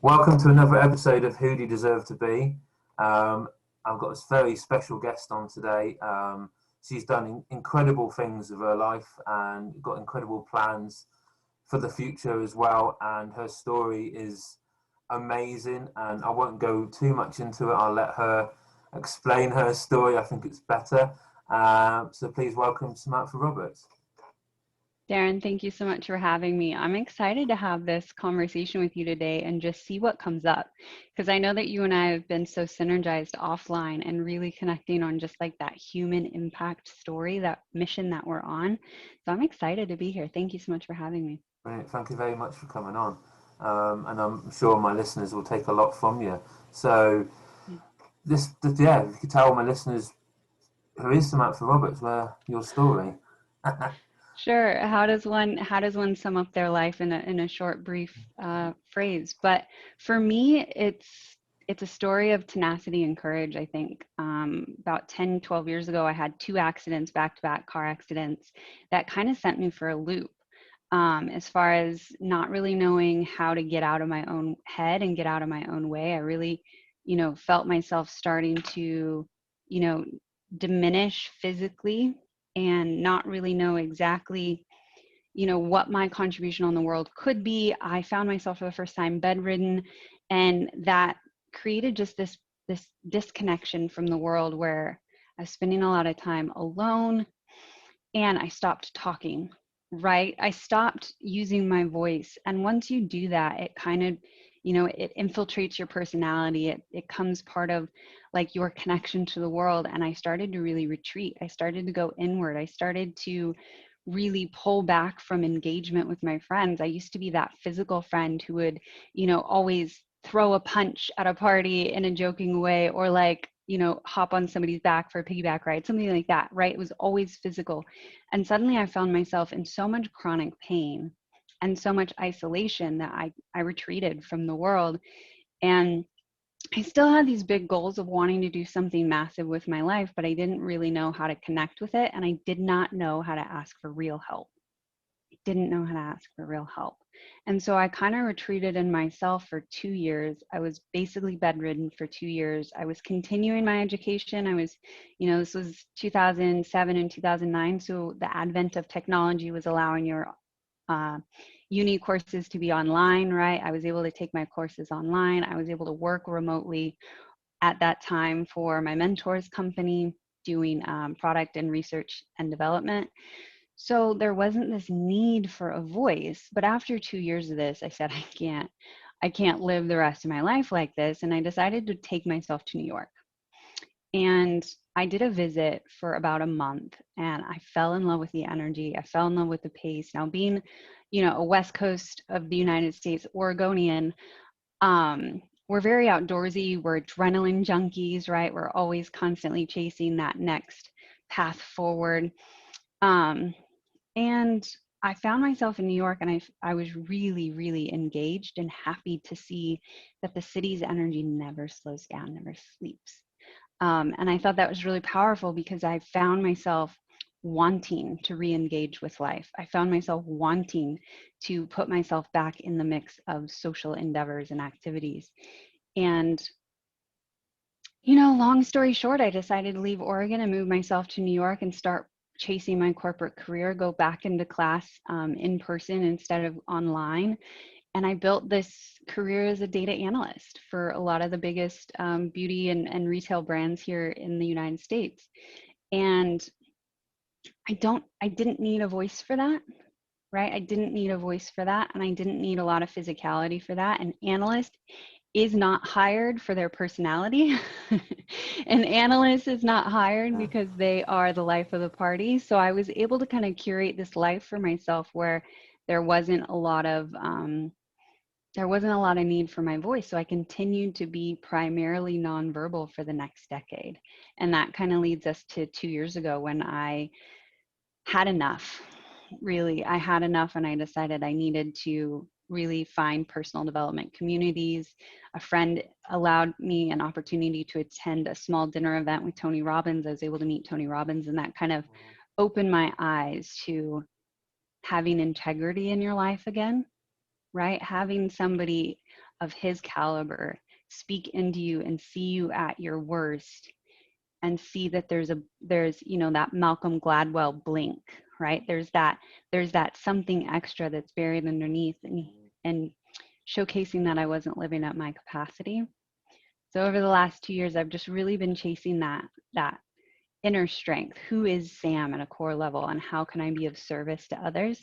Welcome to another episode of Who Do You Deserve to Be? Um, I've got a very special guest on today. She's done incredible things with her life and got incredible plans for the future as well. And her story is amazing. And I won't go too much into it. I'll let her explain her story. I think it's better. So please welcome Samantha Roberts. Darren, thank you so much for having me. I'm excited to have this conversation with you today and just see what comes up. Because I know that you and I have been so synergized offline and really connecting on just like that human impact story, that mission that we're on. So I'm excited to be here. Thank you so much for having me. Brilliant. Thank you very much for coming on. And I'm sure my listeners will take a lot from you. So, yeah, if you could tell my listeners who is Samantha Roberts, where your story. Sure. How does one sum up their life in a short, brief phrase? But for me, it's a story of tenacity and courage, I think. About 10, 12 years ago, I had two accidents, back-to-back car accidents, that kind of sent me for a loop. As far as not really knowing how to get out of my own head and get out of my own way, I really, felt myself starting to, you know, diminish physically and not really know exactly, what my contribution on the world could be. I found myself for the first time bedridden, and that created just this disconnection from the world where I was spending a lot of time alone, and I stopped talking, right? I stopped using my voice. And once you do that, it kind of, it infiltrates your personality. It comes part of like your connection to the world. And I started to really retreat. I started to go inward. I started to really pull back from engagement with my friends. I used to be that physical friend who would, always throw a punch at a party in a joking way, or like, hop on somebody's back for a piggyback ride, something like that, right? It was always physical. And suddenly I found myself in so much chronic pain and so much isolation that I retreated from the world. And I still had these big goals of wanting to do something massive with my life, but I didn't really know how to connect with it. And I did not know how to ask for real help. I didn't know how to ask for real help. And so I kind of retreated in myself for 2 years. I was basically bedridden for 2 years. I was continuing my education. This was 2007 and 2009. So the advent of technology was allowing your uh, uni courses to be online, right? I was able to take my courses online. I was able to work remotely at that time for my mentor's company, doing product and research and development. So there wasn't this need for a voice. But after 2 years of this, I said, I can't live the rest of my life like this. And I decided to take myself to New York. And I did a visit for about a month, and I fell in love with the energy. I fell in love with the pace. Now, being, a West Coast of the United States Oregonian, we're very outdoorsy. We're adrenaline junkies, right? We're always constantly chasing that next path forward. Um, and I found myself in New York, and I was really, really engaged and happy to see that the city's energy never slows down, never sleeps. And I thought that was really powerful because I found myself wanting to re-engage with life. I found myself wanting to put myself back in the mix of social endeavors and activities. And, long story short, I decided to leave Oregon and move myself to New York and start chasing my corporate career, go back into class in person instead of online. And I built this career as a data analyst for a lot of the biggest beauty and retail brands here in the United States. And I didn't need a voice for that, right? I didn't need a voice for that. And I didn't need a lot of physicality for that. An analyst is not hired for their personality. An analyst is not hired because they are the life of the party. So I was able to kind of curate this life for myself where there wasn't a lot of need for my voice. So I continued to be primarily nonverbal for the next decade. And that kind of leads us to 2 years ago when I had enough. Really, I had enough, and I decided I needed to really find personal development communities. A friend allowed me an opportunity to attend a small dinner event with Tony Robbins. I was able to meet Tony Robbins, and that kind of opened my eyes to having integrity in your life again, right? Having somebody of his caliber speak into you and see you at your worst, and see that there's that Malcolm Gladwell blink, right? There's that something extra that's buried underneath, and showcasing that I wasn't living at my capacity. So over the last 2 years, I've just really been chasing that inner strength. Who is Sam at a core level, and how can I be of service to others?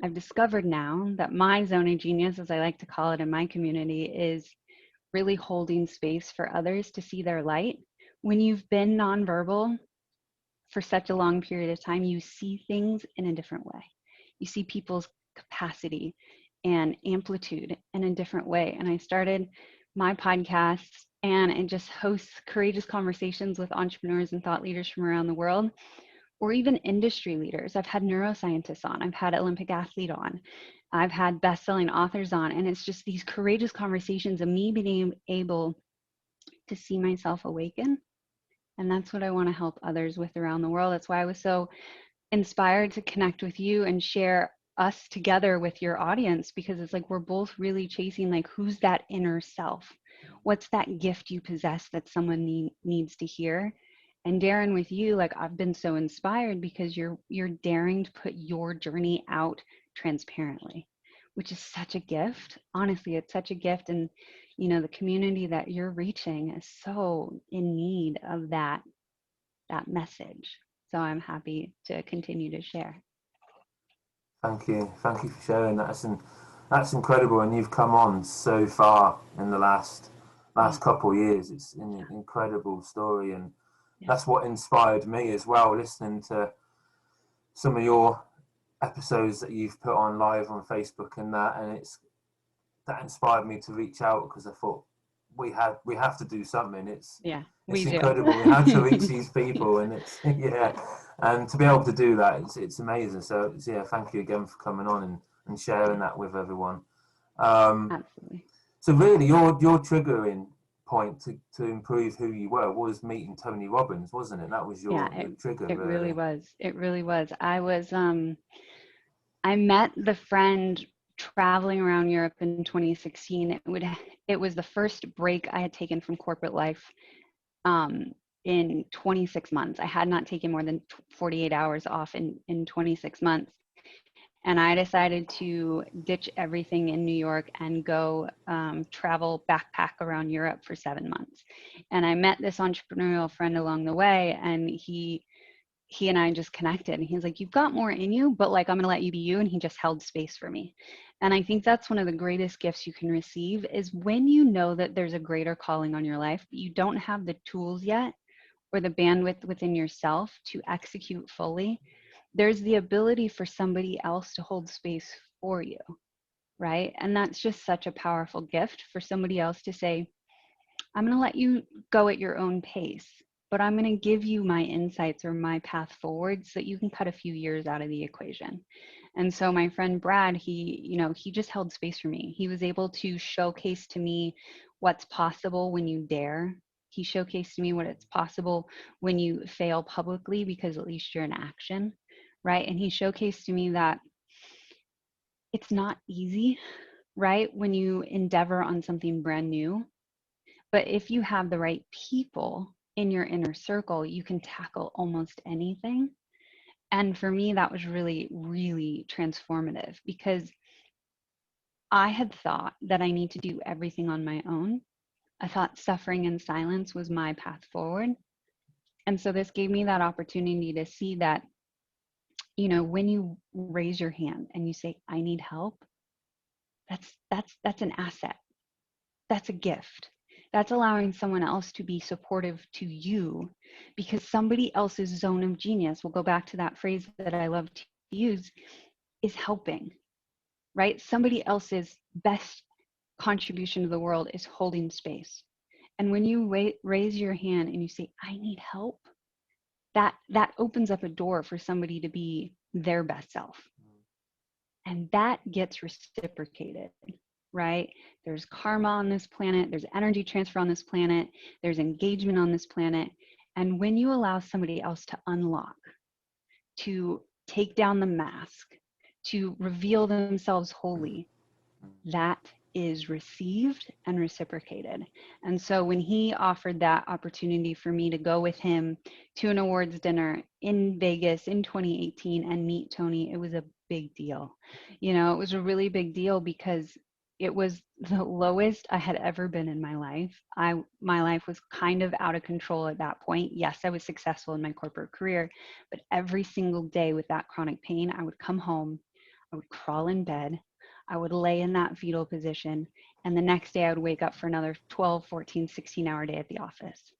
I've discovered now that my zone of genius, as I like to call it in my community, is really holding space for others to see their light. When you've been nonverbal for such a long period of time, you see things in a different way. You see people's capacity and amplitude in a different way. And I started my podcast, and it just hosts courageous conversations with entrepreneurs and thought leaders from around the world, or even industry leaders. I've had neuroscientists on, I've had Olympic athlete on, I've had best-selling authors on, and it's just these courageous conversations of me being able to see myself awaken. And that's what I want to help others with around the world. That's why I was so inspired to connect with you and share us together with your audience, because it's like we're both really chasing, like, who's that inner self? What's that gift you possess that someone needs to hear? And Darren, with you, like, I've been so inspired because you're daring to put your journey out transparently, which is such a gift. Honestly, it's such a gift. And the community that you're reaching is so in need of that message. So I'm happy to continue to share. Thank you for sharing that. That's incredible, and you've come on so far in the last couple of years. It's an incredible story, and that's what inspired me as well, listening to some of your episodes that you've put on live on Facebook and that inspired me to reach out, because I thought we have to do something. It's incredible. We have to reach these people, and it's and to be able to do that, it's amazing. So thank you again for coming on and sharing that with everyone. Absolutely. So really, your triggering point to improve who you were was meeting Tony Robbins, wasn't it? That was your trigger. It really was. It really was. I met the friend traveling around Europe in 2016. It was the first break I had taken from corporate life in 26 months. I had not taken more than 48 hours off in 26 months. And I decided to ditch everything in New York and go travel backpack around Europe for 7 months. And I met this entrepreneurial friend along the way, and he and I just connected. And he's like, you've got more in you, but like, I'm going to let you be you. And he just held space for me. And I think that's one of the greatest gifts you can receive, is when you know that there's a greater calling on your life, but you don't have the tools yet or the bandwidth within yourself to execute fully. There's the ability for somebody else to hold space for you, right? And that's just such a powerful gift, for somebody else to say, I'm going to let you go at your own pace, but I'm going to give you my insights or my path forward so that you can cut a few years out of the equation. And so my friend Brad, he just held space for me. He was able to showcase to me what's possible when you dare. He showcased to me what it's possible when you fail publicly, because at least you're in action, right? And he showcased to me that it's not easy, right, when you endeavor on something brand new. But if you have the right people in your inner circle, you can tackle almost anything. And for me, that was really, really transformative, because I had thought that I need to do everything on my own. I thought suffering in silence was my path forward. And so this gave me that opportunity to see that, when you raise your hand and you say, I need help, that's an asset. That's a gift. That's allowing someone else to be supportive to you, because somebody else's zone of genius, we'll go back to that phrase that I love to use, is helping, right? Somebody else's best contribution to the world is holding space. And when you raise your hand and you say, I need help, that opens up a door for somebody to be their best self. And that gets reciprocated, right? There's karma on this planet, there's energy transfer on this planet, there's engagement on this planet. And when you allow somebody else to unlock, to take down the mask, to reveal themselves wholly, that is received and reciprocated. And so when he offered that opportunity for me to go with him to an awards dinner in Vegas in 2018 and meet Tony, it was a big deal. You know, it was a really big deal because it was the lowest I had ever been in my life. My life was kind of out of control at that point. Yes, I was successful in my corporate career, but every single day with that chronic pain, I would come home, I would crawl in bed, I would lay in that fetal position, and the next day I would wake up for another 12, 14, 16-hour day at the office.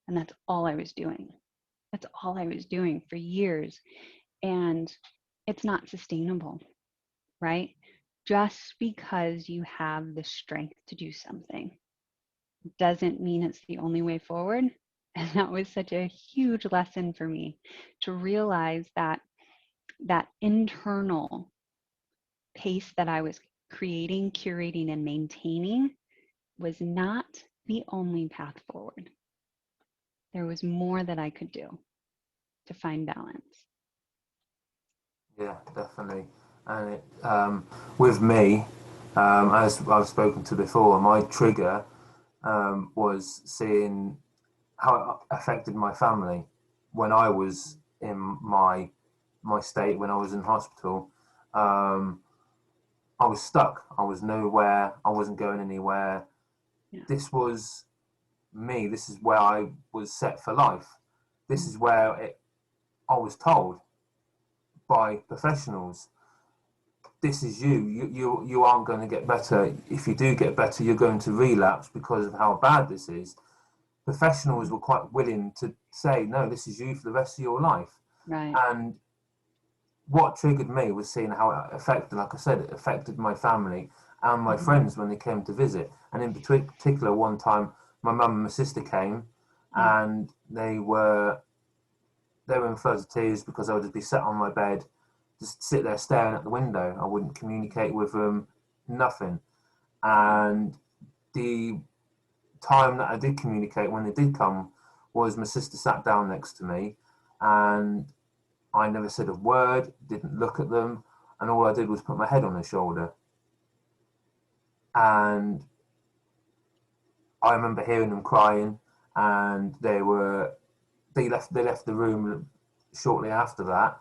And that's all I was doing. That's all I was doing for years. And it's not sustainable, right? Just because you have the strength to do something doesn't mean it's the only way forward. And that was such a huge lesson for me to realize that that internal pace that I was creating, curating, and maintaining was not the only path forward. There was more that I could do to find balance. Yeah, definitely. And with me, as I've spoken to before, my trigger was seeing how it affected my family when I was in my state, when I was in hospital. I was stuck. I was nowhere. I wasn't going anywhere. Yeah. This was me. This is where I was set for life. This is where I was told by professionals, this is you aren't going to get better. If you do get better, you're going to relapse because of how bad this is. Professionals were quite willing to say, no, this is you for the rest of your life. Right. And what triggered me was seeing how it affected, like I said, it affected my family and my friends when they came to visit. And in particular, one time, my mum and my sister came, and they were in floods of tears because I would just be sat on my bed, just sit there staring at the window. I wouldn't communicate with them, nothing. And the time that I did communicate, when they did come, was my sister sat down next to me, and I never said a word, didn't look at them, and all I did was put my head on her shoulder. And I remember hearing them crying, and they left the room shortly after that.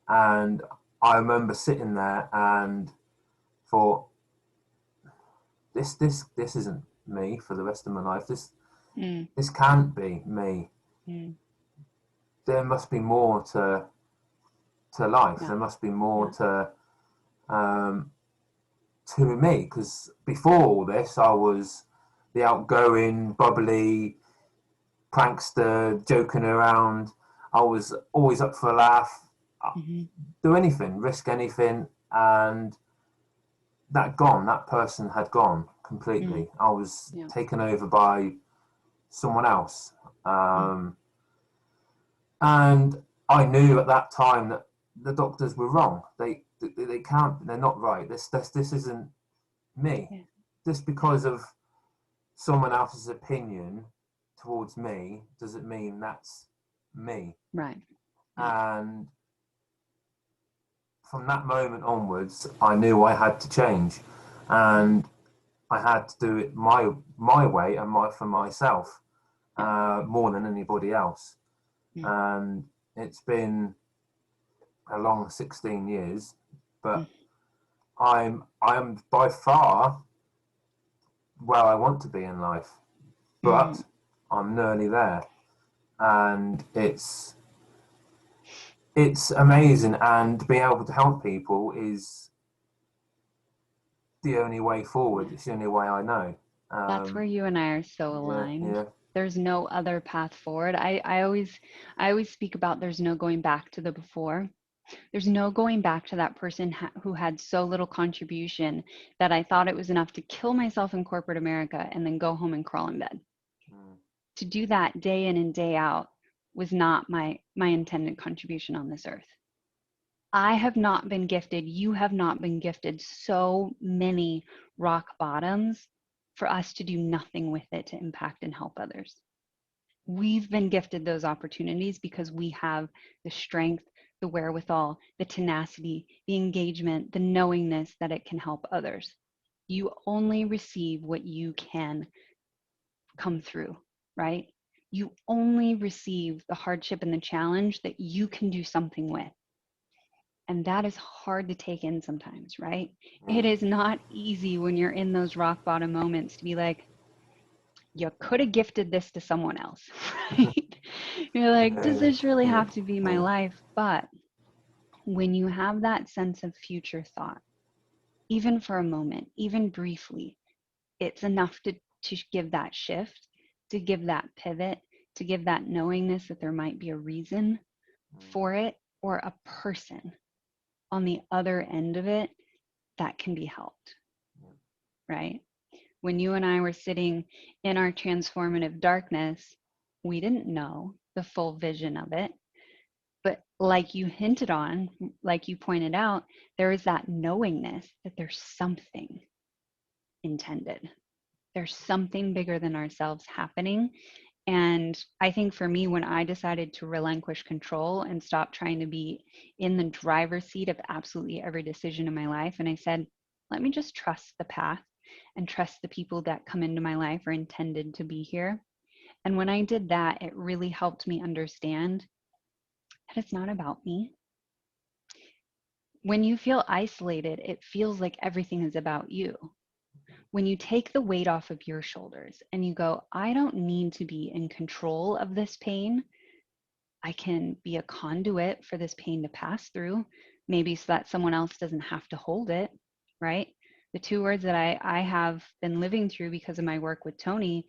And I remember sitting there and thought, this isn't me for the rest of my life. This can't be me. There must be more to life. There must be more to me, because before all this, I was the outgoing, bubbly prankster, joking around. I was always up for a laugh, do anything, risk anything, and that person had gone completely. I was taken over by someone else. And I knew at that time that the doctors were wrong. They can't, they're not right. This isn't me. Yeah. Just because of someone else's opinion towards me doesn't mean that's me. Right. And from that moment onwards, I knew I had to change, and I had to do it my way and for myself, more than anybody else. And it's been a long 16 years, but I'm by far where I want to be in life, but I'm nearly there, and it's amazing, and being able to help people is the only way forward. It's the only way I know. That's where you and I are so aligned. Yeah. There's no other path forward. I always speak about there's no going back to the before. There's no going back to that person who had so little contribution that I thought it was enough to kill myself in corporate America and then go home and crawl in bed. To do that day in and day out was not my intended contribution on this earth. I have not been gifted, you have not been gifted so many rock bottoms for us to do nothing with it to impact and help others. We've been gifted those opportunities because we have the strength, the wherewithal, the tenacity, the engagement, the knowingness that it can help others. You only receive what you can come through, right? You only receive the hardship and the challenge that you can do something with. And that is hard to take in sometimes, right? It is not easy when you're in those rock bottom moments to be like, you could have gifted this to someone else, right? You're like, does this really have to be my life? But when you have that sense of future thought, even for a moment, even briefly, it's enough to give that shift, to give that pivot, to give that knowingness that there might be a reason for it or a person on the other end of it that can be helped, right? When you and I were sitting in our transformative darkness, we didn't know the full vision of it. But like you hinted on, like you pointed out, there is that knowingness that there's something intended. There's something bigger than ourselves happening. And I think for me, when I decided to relinquish control and stop trying to be in the driver's seat of absolutely every decision in my life, and I said, let me just trust the path and trust the people that come into my life are intended to be here. And when I did that, it really helped me understand that it's not about me. When you feel isolated, it feels like everything is about you. When you take the weight off of your shoulders and you go, I don't need to be in control of this pain. I can be a conduit for this pain to pass through, maybe so that someone else doesn't have to hold it, right? The two words that I have been living through because of my work with Tony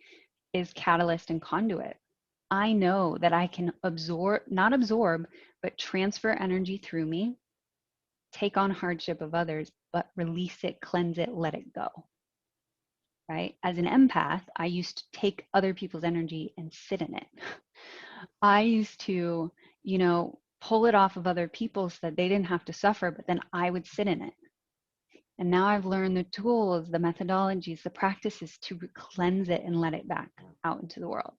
is catalyst and conduit. I know that I can not absorb, but transfer energy through me, take on hardship of others, but release it, cleanse it, let it go. Right? As an empath, I used to take other people's energy and sit in it. I used to, pull it off of other people so that they didn't have to suffer, but then I would sit in it. And now I've learned the tools, the methodologies, the practices to cleanse it and let it back out into the world.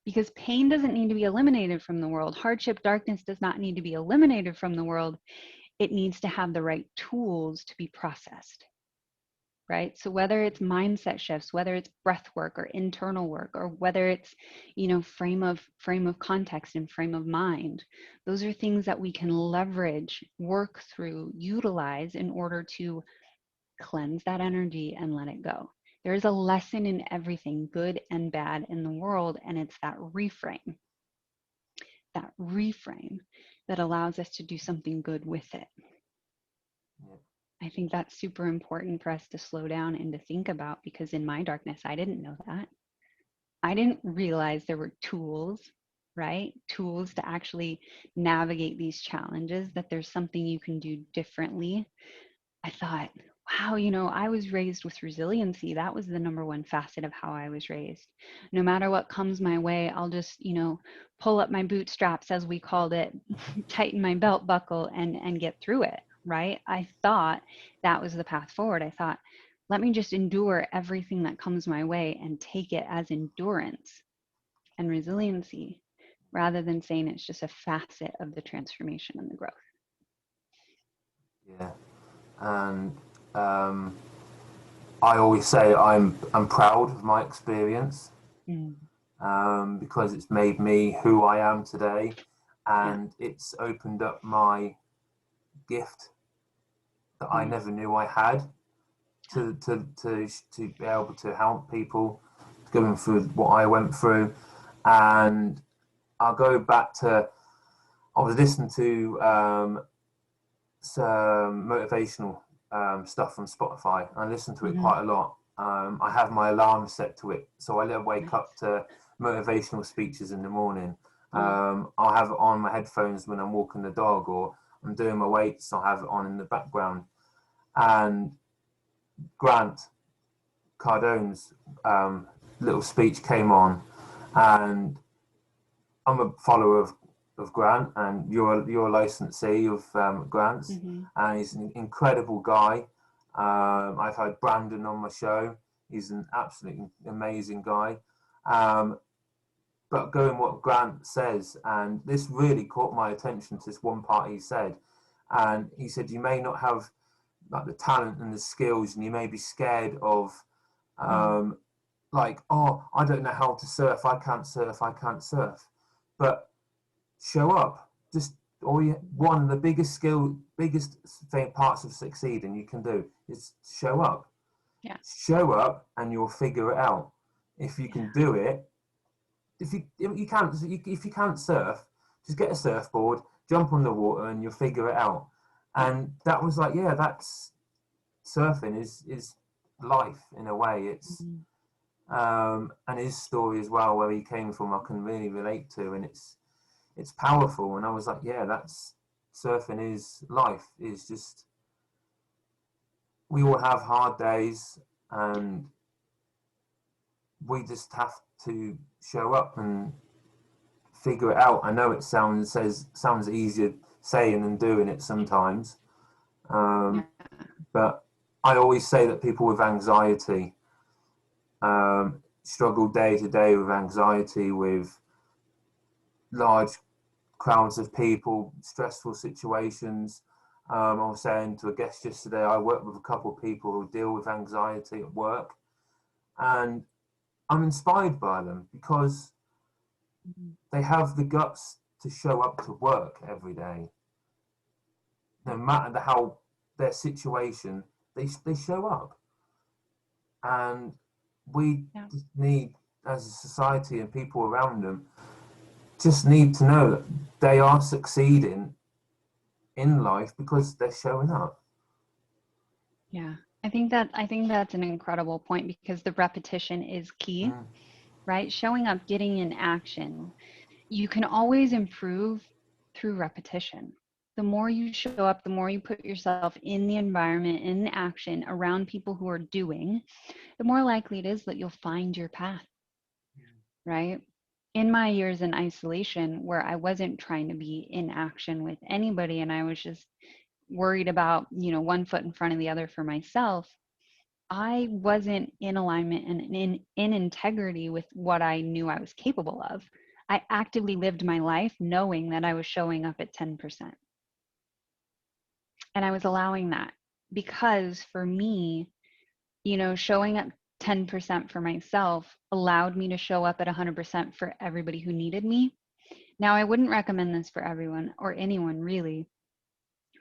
Because pain doesn't need to be eliminated from the world. Hardship, darkness does not need to be eliminated from the world. It needs to have the right tools to be processed. Right? So whether it's mindset shifts, whether it's breath work or internal work, or whether it's, frame of context and frame of mind, those are things that we can leverage, work through, utilize in order to cleanse that energy and let it go. There's a lesson in everything, good and bad in the world, and it's that reframe that allows us to do something good with it. I think that's super important for us to slow down and to think about, because in my darkness, I didn't know that. I didn't realize there were tools, right? Tools to actually navigate these challenges, that there's something you can do differently. I thought, wow, I was raised with resiliency. That was the number one facet of how I was raised. No matter what comes my way, I'll just, pull up my bootstraps, as we called it, tighten my belt buckle and get through it. Right? I thought that was the path forward. I thought, let me just endure everything that comes my way and take it as endurance and resiliency, rather than saying it's just a facet of the transformation and the growth. Yeah. And I always say I'm proud of my experience, because it's made me who I am today, and it's opened up my gift that I never knew I had, to be able to help people going through what I went through. And I'll go back to, I was listening to some motivational stuff from Spotify. I listen to it quite a lot. I have my alarm set to it, so I wake up to motivational speeches in the morning. I'll have it on my headphones when I'm walking the dog or I'm doing my weights. I'll have it on in the background. And Grant Cardone's little speech came on, and I'm a follower of Grant, and you're a licensee of Grant's, and he's an incredible guy. I've had Brandon on my show. He's an absolutely amazing guy. But going what Grant says, and this really caught my attention to this one part he said, and he said, you may not have like the talent and the skills, and you may be scared of like, oh, I don't know how to surf, I can't surf, I can't surf. But show up. Just one of the biggest parts of succeeding you can do is show up. Yeah. Show up, and you'll figure it out. If you can do it, if you can't surf, just get a surfboard, jump on the water, and you'll figure it out. And that was like, yeah, that's surfing is life in a way. It's and his story as well, where he came from, I can really relate to, and it's powerful. And I was like, yeah, that's surfing is life. Is just, we all have hard days, and we just have to show up and figure it out. I know it sounds easier saying than doing it sometimes, but I always say that people with anxiety struggle day to day with anxiety, with large crowds of people, stressful situations. I was saying to a guest yesterday, I work with a couple of people who deal with anxiety at work, and I'm inspired by them because they have the guts to show up to work every day. No matter how their situation, they show up. And we just need, as a society and people around them, just need to know that they are succeeding in life because they're showing up. Yeah. I think that's an incredible point, because the repetition is key, right? Showing up, getting in action. You can always improve through repetition. The more you show up, the more you put yourself in the environment, in action, around people who are doing, the more likely it is that you'll find your path, right? In my years in isolation, where I wasn't trying to be in action with anybody, and I was just worried about, one foot in front of the other for myself, I wasn't in alignment and in integrity with what I knew I was capable of. I actively lived my life knowing that I was showing up at 10%. And I was allowing that, because for me, showing up 10% for myself allowed me to show up at 100% for everybody who needed me. Now, I wouldn't recommend this for everyone or anyone really,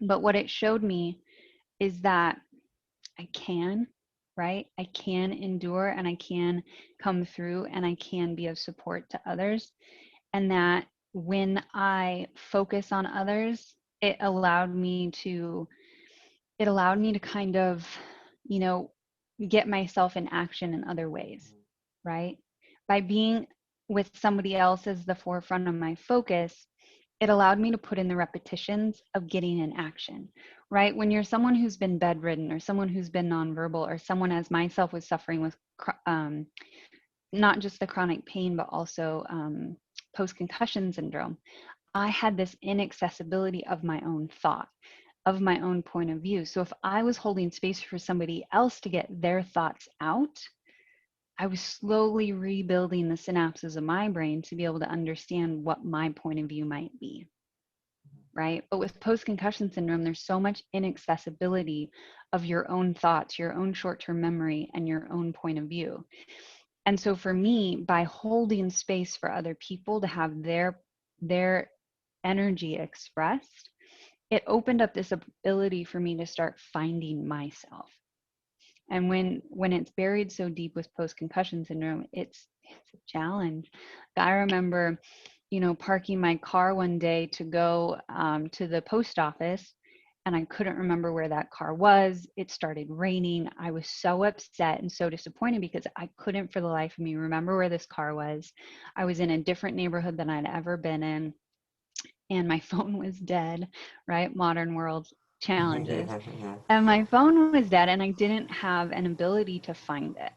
but what it showed me is that I can, right? I can endure, and I can come through, and I can be of support to others. And that when I focus on others, it allowed me to kind of, get myself in action in other ways, right? By being with somebody else as the forefront of my focus, it allowed me to put in the repetitions of getting in action, right? When you're someone who's been bedridden, or someone who's been nonverbal, or someone as myself was suffering with not just the chronic pain, but also post-concussion syndrome, I had this inaccessibility of my own thought, of my own point of view. So if I was holding space for somebody else to get their thoughts out, I was slowly rebuilding the synapses of my brain to be able to understand what my point of view might be, right? But with post-concussion syndrome, there's so much inaccessibility of your own thoughts, your own short-term memory, and your own point of view. And so for me, by holding space for other people to have their energy expressed, it opened up this ability for me to start finding myself. And when it's buried so deep with post-concussion syndrome, it's a challenge. I remember, parking my car one day to go to the post office, and I couldn't remember where that car was. It started raining. I was so upset and so disappointed because I couldn't for the life of me remember where this car was. I was in a different neighborhood than I'd ever been in, and my phone was dead, right? Modern world challenges. Yeah. And my phone was dead, and I didn't have an ability to find it,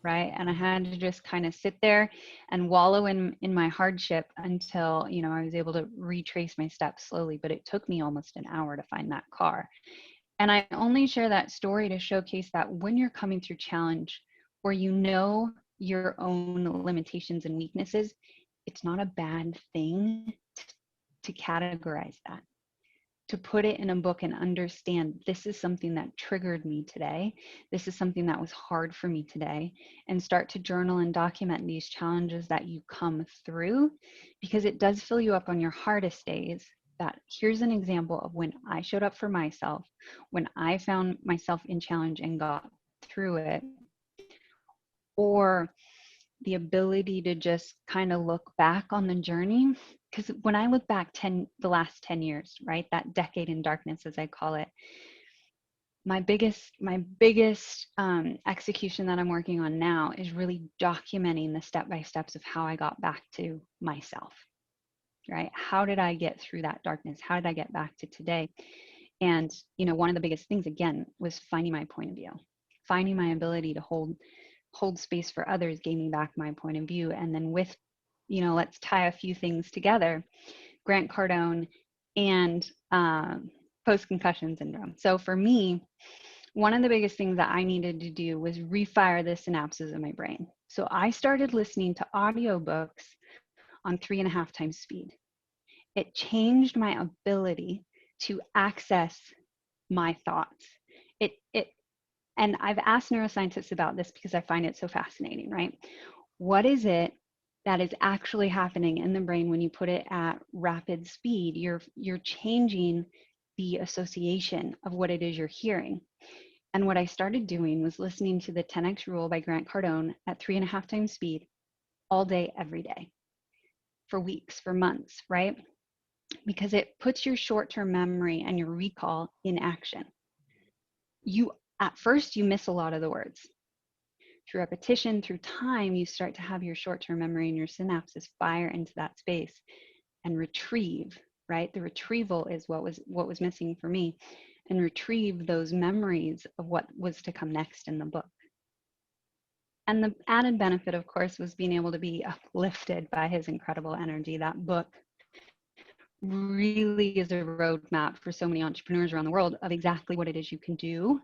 right? And I had to just kind of sit there and wallow in my hardship until, I was able to retrace my steps slowly. But it took me almost an hour to find that car. And I only share that story to showcase that when you're coming through challenge, where your own limitations and weaknesses, it's not a bad thing to categorize that. to put it in a book and understand this is something that triggered me today. This is something that was hard for me today, and start to journal and document these challenges that you come through, because it does fill you up on your hardest days. That here's an example of when I showed up for myself, when I found myself in challenge and got through it, or the ability to just kind of look back on the journey. Because when I look back the last 10 years, right, that decade in darkness, as I call it, my biggest execution that I'm working on now is really documenting the step-by-steps of how I got back to myself, right? How did I get through that darkness? How did I get back to today? And, one of the biggest things, again, was finding my point of view, finding my ability to hold space for others, gaining back my point of view. And then with, let's tie a few things together, Grant Cardone and post-concussion syndrome. So for me, one of the biggest things that I needed to do was refire the synapses in my brain. So I started listening to audiobooks on 3.5 times speed. It changed my ability to access my thoughts. And I've asked neuroscientists about this because I find it so fascinating, right? What is it that is actually happening in the brain when you put it at rapid speed? You're changing the association of what it is you're hearing. And what I started doing was listening to the 10X Rule by Grant Cardone at 3.5 times speed all day, every day, for weeks, for months, right? Because it puts your short-term memory and your recall in action. At first, you miss a lot of the words. Through repetition, through time, you start to have your short-term memory and your synapses fire into that space and retrieve, right? The retrieval is what was missing for me, and retrieve those memories of what was to come next in the book. And the added benefit, of course, was being able to be uplifted by his incredible energy. That book really is a roadmap for so many entrepreneurs around the world of exactly what it is you can do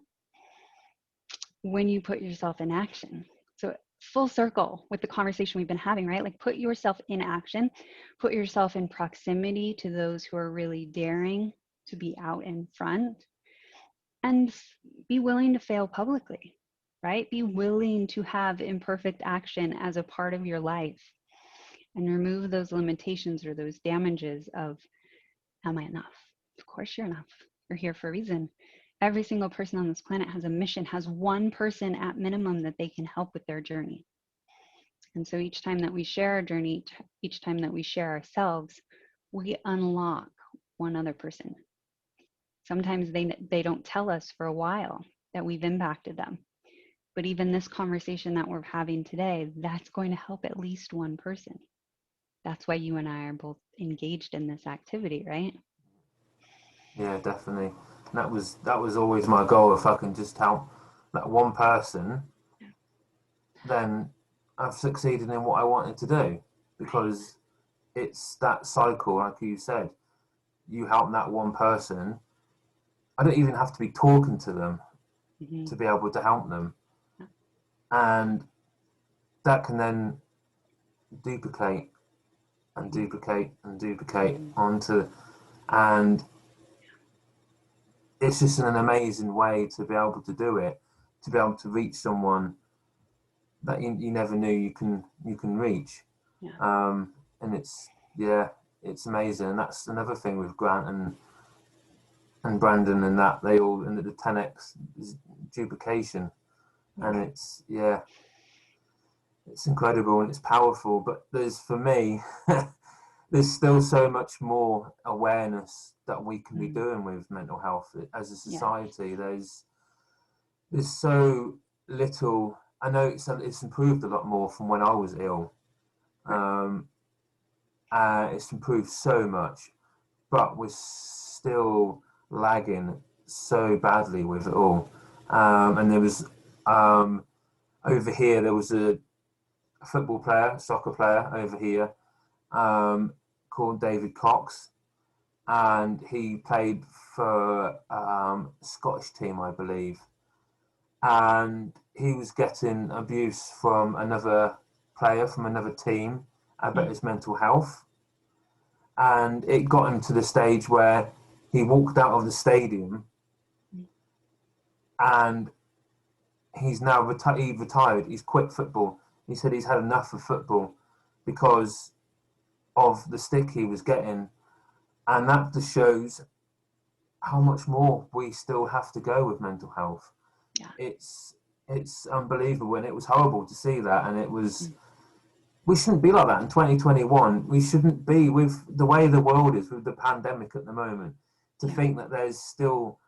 when you put yourself in action. So full circle with the conversation we've been having, right? Like, put yourself in action, put yourself in proximity to those who are really daring to be out in front, and be willing to fail publicly, right? Be willing to have imperfect action as a part of your life, and remove those limitations or those damages of, am I enough? Of course you're enough. You're here for a reason. Every single person on this planet has a mission, has one person at minimum that they can help with their journey. And so each time that we share our journey, each time that we share ourselves, we unlock one other person. Sometimes they don't tell us for a while that we've impacted them. But even this conversation that we're having today, that's going to help at least one person. That's why you and I are both engaged in this activity, right? Yeah, definitely. That was always my goal. If I can just help that one person, then I've succeeded in what I wanted to do. Because it's that cycle, like you said. You help that one person. I don't even have to be talking to them to be able to help them, and that can then duplicate and duplicate and duplicate onto, and it's just an amazing way to be able to do it, to be able to reach someone that you never knew you can reach. And it's amazing. And that's another thing with Grant and Brandon, and that they all, and the 10x is duplication, and it's incredible and it's powerful. But for me there's still so much more awareness that we can be doing with mental health as a society. There's so little. I know it's improved a lot more from when I was ill. It's improved so much, but we're still lagging so badly with it all. And there was over here, there was a football player, soccer player over here, called David Cox, and he played for a Scottish team, I believe, and he was getting abuse from another player from another team about his mental health, and it got him to the stage where he walked out of the stadium, and he's now retired. He's quit football. He said he's had enough of football because of the stick he was getting, and that just shows how much more we still have to go with mental health. Yeah. It's unbelievable, and it was horrible to see that, and it was. We shouldn't be like that in 2021. We shouldn't be, with the way the world is with the pandemic at the moment, to think that there's still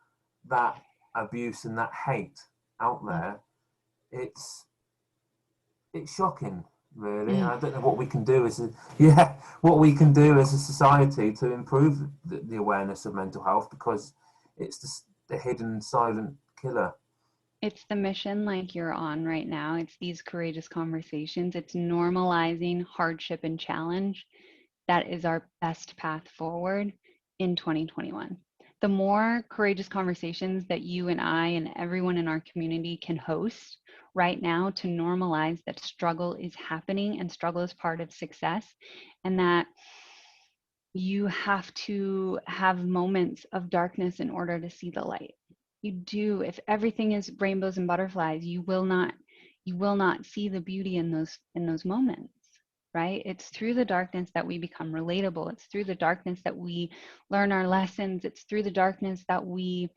that abuse and that hate out there. It's shocking, really. I don't know what we can do as a society to improve the awareness of mental health, because it's the hidden silent killer. It's the mission like you're on right now. It's these courageous conversations. It's normalizing hardship and challenge. That is our best path forward in 2021. The more courageous conversations that you and I and everyone in our community can host right now to normalize that struggle is happening and struggle is part of success, and that you have to have moments of darkness in order to see the light. You do. If everything is rainbows and butterflies, you will not see the beauty in those moments, right? It's through the darkness that we become relatable. It's through the darkness that we learn our lessons. It's through the darkness that we,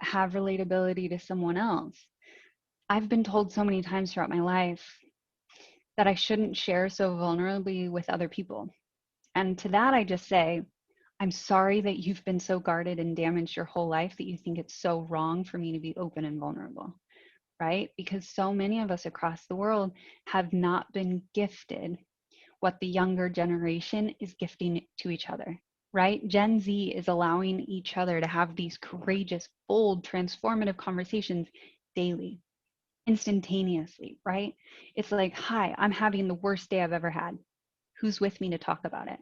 have relatability to someone else. I've been told so many times throughout my life that I shouldn't share so vulnerably with other people. And to that, I just say, I'm sorry that you've been so guarded and damaged your whole life that you think it's so wrong for me to be open and vulnerable, right? Because so many of us across the world have not been gifted what the younger generation is gifting to each other, right? Gen Z is allowing each other to have these courageous, bold, transformative conversations daily, instantaneously, right? It's like, hi, I'm having the worst day I've ever had. Who's with me to talk about it,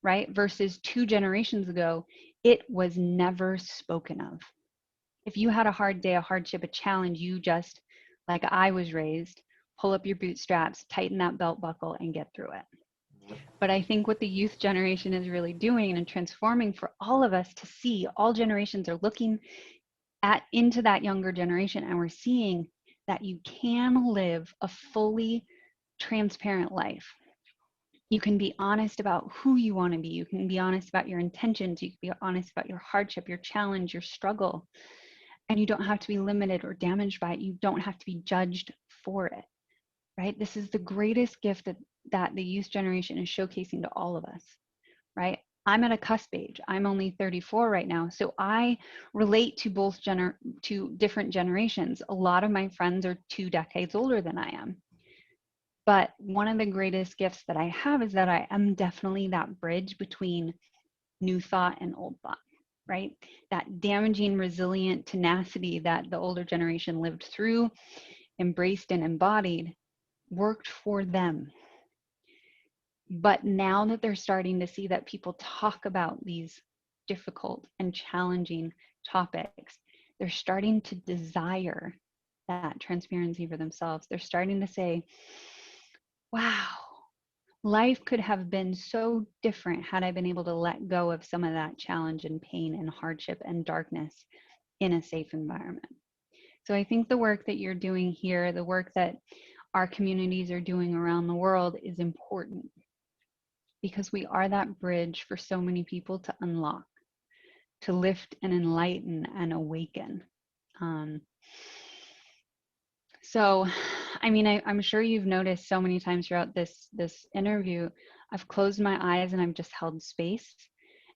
right? Versus 2 generations ago, it was never spoken of. If you had a hard day, a hardship, a challenge, you just, like I was raised, pull up your bootstraps, tighten that belt buckle, and get through it. But I think what the youth generation is really doing and transforming for all of us to see, all generations are looking into that younger generation, and we're seeing that you can live a fully transparent life. You can be honest about who you want to be. You can be honest about your intentions. You can be honest about your hardship, your challenge, your struggle. And you don't have to be limited or damaged by it. You don't have to be judged for it, right? This is the greatest gift that the youth generation is showcasing to all of us, right? I'm at a cusp age. I'm only 34 right now. So I relate to to different generations. A lot of my friends are 2 decades older than I am. But one of the greatest gifts that I have is that I am definitely that bridge between new thought and old thought, right? That damaging, resilient tenacity that the older generation lived through, embraced and embodied, worked for them. But now that they're starting to see that people talk about these difficult and challenging topics, they're starting to desire that transparency for themselves. They're starting to say, wow, life could have been so different had I been able to let go of some of that challenge and pain and hardship and darkness in a safe environment. So I think the work that you're doing here, the work that our communities are doing around the world is important, because we are that bridge for so many people to unlock, to lift and enlighten and awaken. So, I mean, I'm sure you've noticed so many times throughout this interview, I've closed my eyes and I've just held space.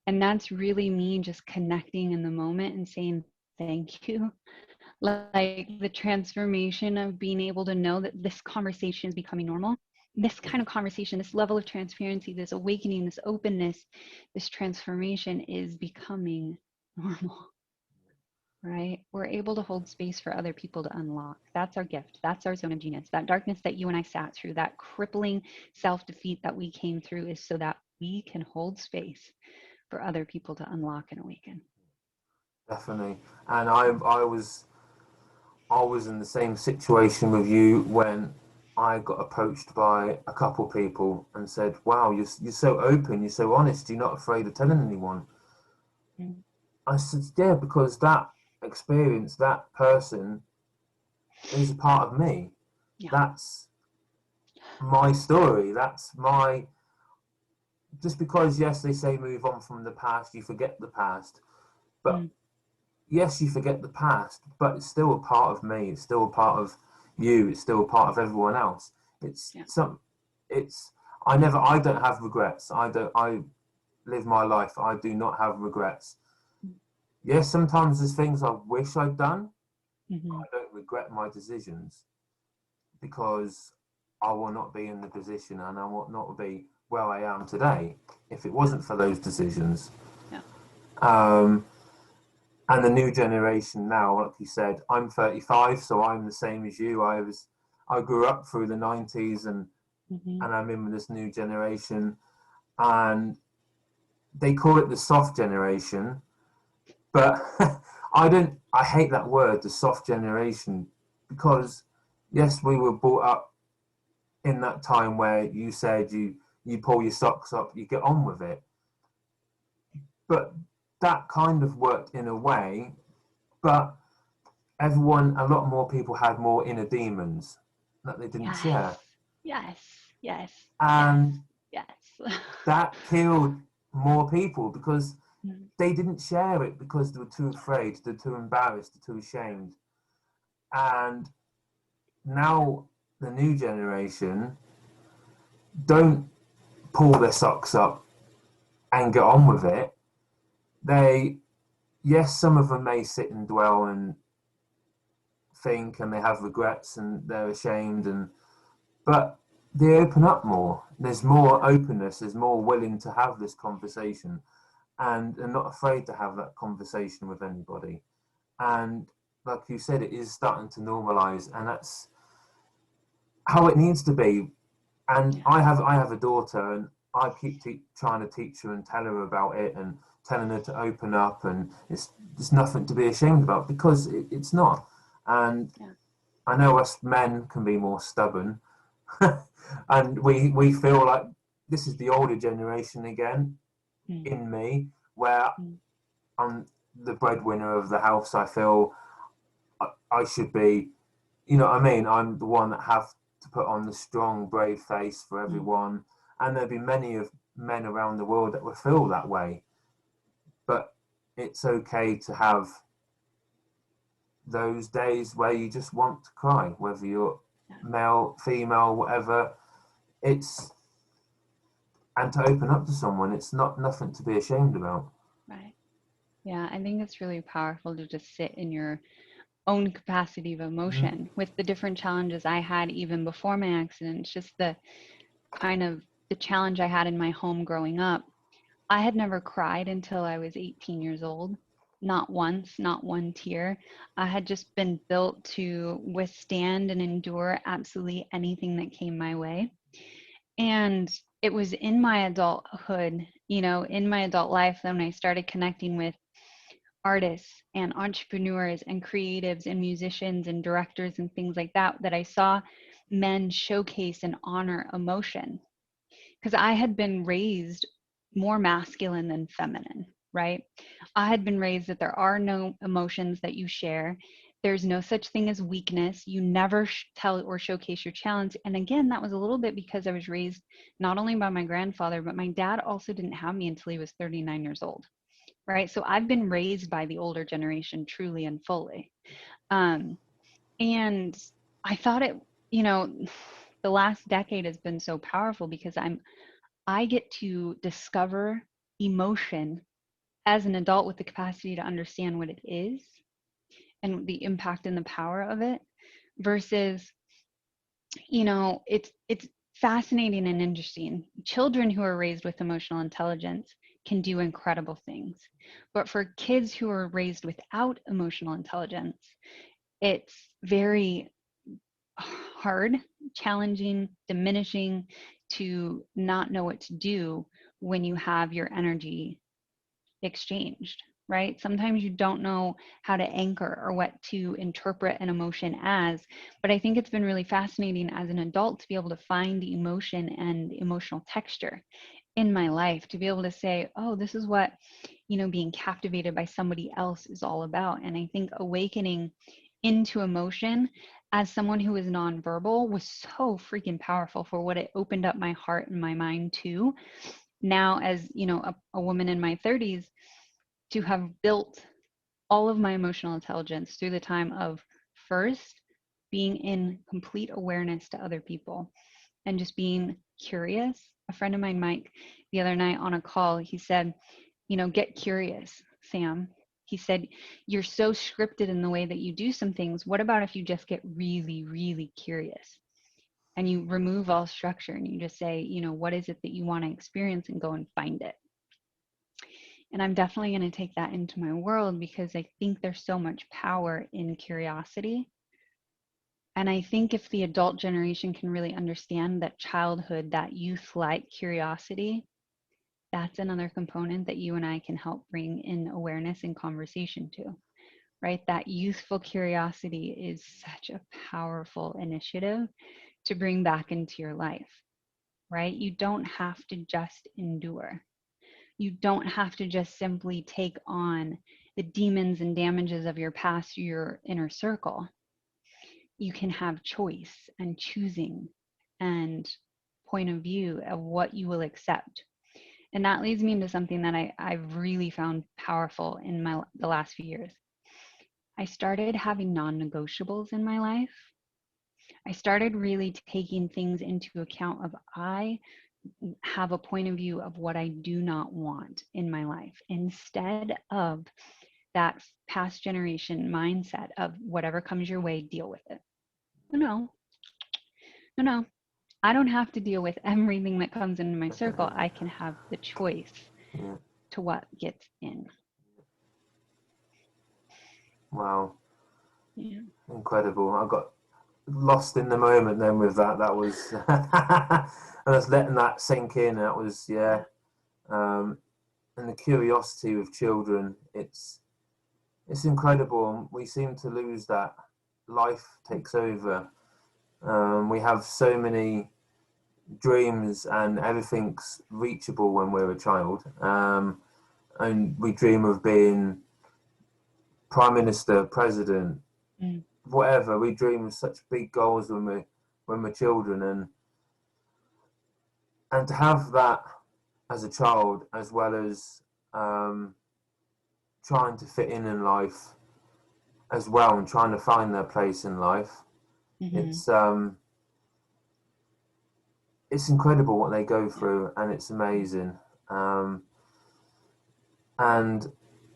And that's really me just connecting in the moment and saying thank you. Like the transformation of being able to know that this conversation is becoming normal. This kind of conversation, this level of transparency, this awakening, this openness, this transformation is becoming normal. Right? We're able to hold space for other people to unlock. That's our gift. That's our zone of genius. That darkness that you and I sat through, that crippling self-defeat that we came through, is so that we can hold space for other people to unlock and awaken. Definitely. And I was in the same situation with you when I got approached by a couple people and said, wow, you're so open, you're so honest, you're not afraid of telling anyone. Mm. I said, yeah, because that experience, that person is a part of me. Yeah. That's my story. That's my, just because, yes, they say move on from the past, you forget the past. But Mm. yes, you forget the past, but it's still a part of me. It's still a part of you. It's still a part of everyone else. It's Yeah. some, it's, I don't have regrets. I live my life. I do not have regrets. Yes, sometimes there's things I wish I'd done. Mm-hmm. I don't regret my decisions because I will not be in the position and I will not be where I am today if it Yeah. wasn't for those decisions. Yeah. Um, and the new generation now, like you said, I'm 35, so I'm the same as you. I grew up through the 90s, Mm-hmm. and I'm in with this new generation, and they call it the soft generation, but I hate that word, the soft generation, because yes, we were brought up in that time where you said you pull your socks up, you get on with it. But that kind of worked in a way, but a lot more people had more inner demons that they didn't Yes. share. Yes. Yes. Yes. And Yes. that killed more people because Mm. they didn't share it because they were too afraid, they're too embarrassed, they're too ashamed. And now the new generation don't pull their socks up and get on with it. They, yes, some of them may sit and dwell and think and they have regrets and they're ashamed but they open up more. There's more openness. There's more willing to have this conversation, and they're not afraid to have that conversation with anybody. And like you said, it is starting to normalize, and that's how it needs to be. And Yeah. I have a daughter, and I keep trying to teach her and tell her about it, and telling her to open up, and it's nothing to be ashamed about because it's not. And Yeah. I know us men can be more stubborn, and we feel like this is the older generation again Mm. in me, where Mm. I'm the breadwinner of the house. I feel I should be, you know what I mean? I'm the one that have to put on the strong, brave face for Mm. everyone, and there'll be many of men around the world that will feel that way. But it's okay to have those days where you just want to cry, whether you're Yeah. male, female, whatever. It's and to open up to someone, it's not nothing to be ashamed about. Right. Yeah. I think it's really powerful to just sit in your own capacity of Mm-hmm. emotion with the different challenges I had even before my accident. It's just the kind of the challenge I had in my home growing up. I had never cried until I was 18 years old. Not once, not one tear. I had just been built to withstand and endure absolutely anything that came my way. And it was in my adulthood, in my adult life, when I started connecting with artists and entrepreneurs and creatives and musicians and directors and things like that, that I saw men showcase and honor emotion. Because I had been raised more masculine than feminine, right? I had been raised that there are no emotions that you share. There's no such thing as weakness. You never tell or showcase your challenge. And again, that was a little bit because I was raised not only by my grandfather, but my dad also didn't have me until he was 39 years old, right? So I've been raised by the older generation truly and fully. Um, and I thought you know, the last decade has been so powerful because I get to discover emotion as an adult with the capacity to understand what it is and the impact and the power of it versus, it's fascinating and interesting. Children who are raised with emotional intelligence can do incredible things. But for kids who are raised without emotional intelligence, it's very hard, challenging, diminishing to not know what to do when you have your energy exchanged, right? Sometimes you don't know how to anchor or what to interpret an emotion as. But I think it's been really fascinating as an adult to be able to find emotion and emotional texture in my life, to be able to say, oh, this is what being captivated by somebody else is all about. And I think awakening into emotion as someone who is nonverbal was so freaking powerful for what it opened up my heart and my mind to. Now, as a woman in my 30s, to have built all of my emotional intelligence through the time of first being in complete awareness to other people and just being curious. A friend of mine, Mike, the other night on a call, he said, get curious, Sam. He said, you're so scripted in the way that you do some things. What about if you just get really, really curious and you remove all structure and you just say, what is it that you want to experience, and go and find it? And I'm definitely going to take that into my world, because I think there's so much power in curiosity. And I think if the adult generation can really understand that childhood, that youth-like curiosity, that's another component that you and I can help bring in awareness and conversation to, right? That youthful curiosity is such a powerful initiative to bring back into your life, right? You don't have to just endure. You don't have to just simply take on the demons and damages of your past, your inner circle. You can have choice and choosing and point of view of what you will accept. And that leads me into something that I've really found powerful in the last few years. I started having non-negotiables in my life. I started really taking things into account of, I have a point of view of what I do not want in my life, instead of that past generation mindset of whatever comes your way, deal with it. No, no, no. I don't have to deal with everything that comes into my circle. I can have the choice Yeah. to what gets in. Wow. Yeah. Incredible. I got lost in the moment then with that. That was, and just letting that sink in. That was, yeah. And the curiosity with children, it's incredible. We seem to lose that. Life takes over. We have so many dreams, and everything's reachable when we're a child. And we dream of being prime minister, president, whatever. We dream of such big goals when we're children, and to have that as a child, as well as trying to fit in life as well, and trying to find their place in life. Mm-hmm. It's incredible what they go through, and it's amazing. And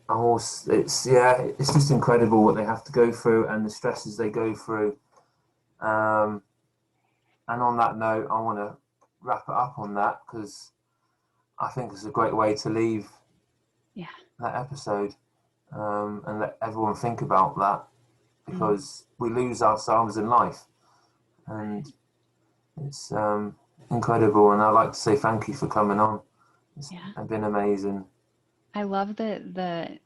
also, it's just incredible what they have to go through and the stresses they go through. And on that note, I want to wrap it up on that, because I think it's a great way to leave that episode, and let everyone think about that, because we lose ourselves in life, and it's incredible. And I'd like to say thank you for coming on. It's been amazing. I love the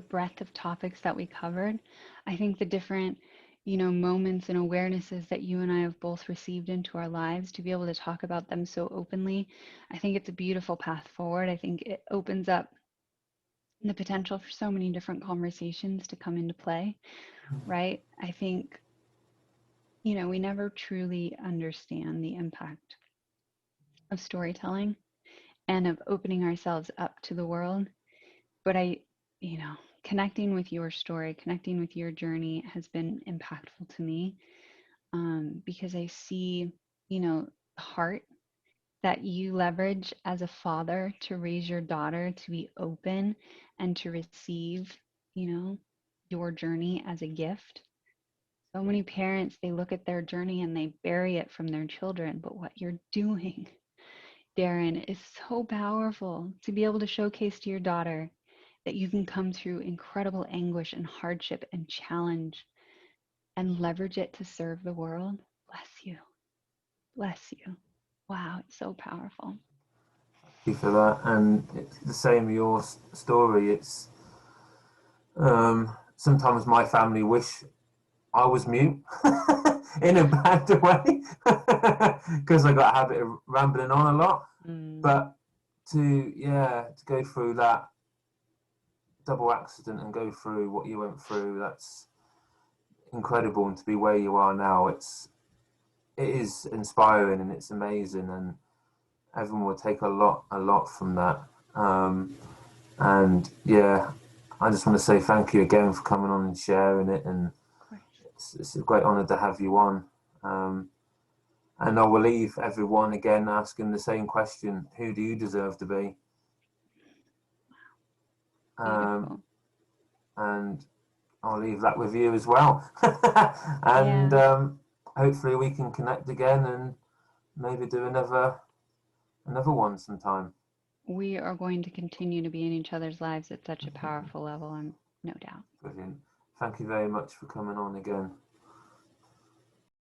breadth of topics that we covered. I think the different moments and awarenesses that you and I have both received into our lives, to be able to talk about them so openly, I think it's a beautiful path forward. I think it opens up the potential for so many different conversations to come into play, right? I think we never truly understand the impact of storytelling and of opening ourselves up to the world. But connecting with your story, connecting with your journey has been impactful to me, because I see, the heart that you leverage as a father to raise your daughter to be open and to receive, your journey as a gift. So many parents, they look at their journey and they bury it from their children. But what you're doing, Darren, is so powerful, to be able to showcase to your daughter that you can come through incredible anguish and hardship and challenge and leverage it to serve the world. Bless you. Bless you. Wow, it's so powerful. Thank you for that. And it's the same with your story. It's sometimes my family wish I was mute in a bad way, because I got a habit of rambling on a lot. But to go through that double accident and go through what you went through, that's incredible. And to be where you are now, it is inspiring and it's amazing, and everyone will take a lot from that. And yeah, I just want to say thank you again for coming on and sharing it, and it's a great honor to have you on. And I will leave everyone again asking the same question: who do you deserve to be? And I'll leave that with you as well. And hopefully we can connect again and maybe do another one sometime. We are going to continue to be in each other's lives at such a powerful level, and no doubt. Brilliant. Thank you very much for coming on again.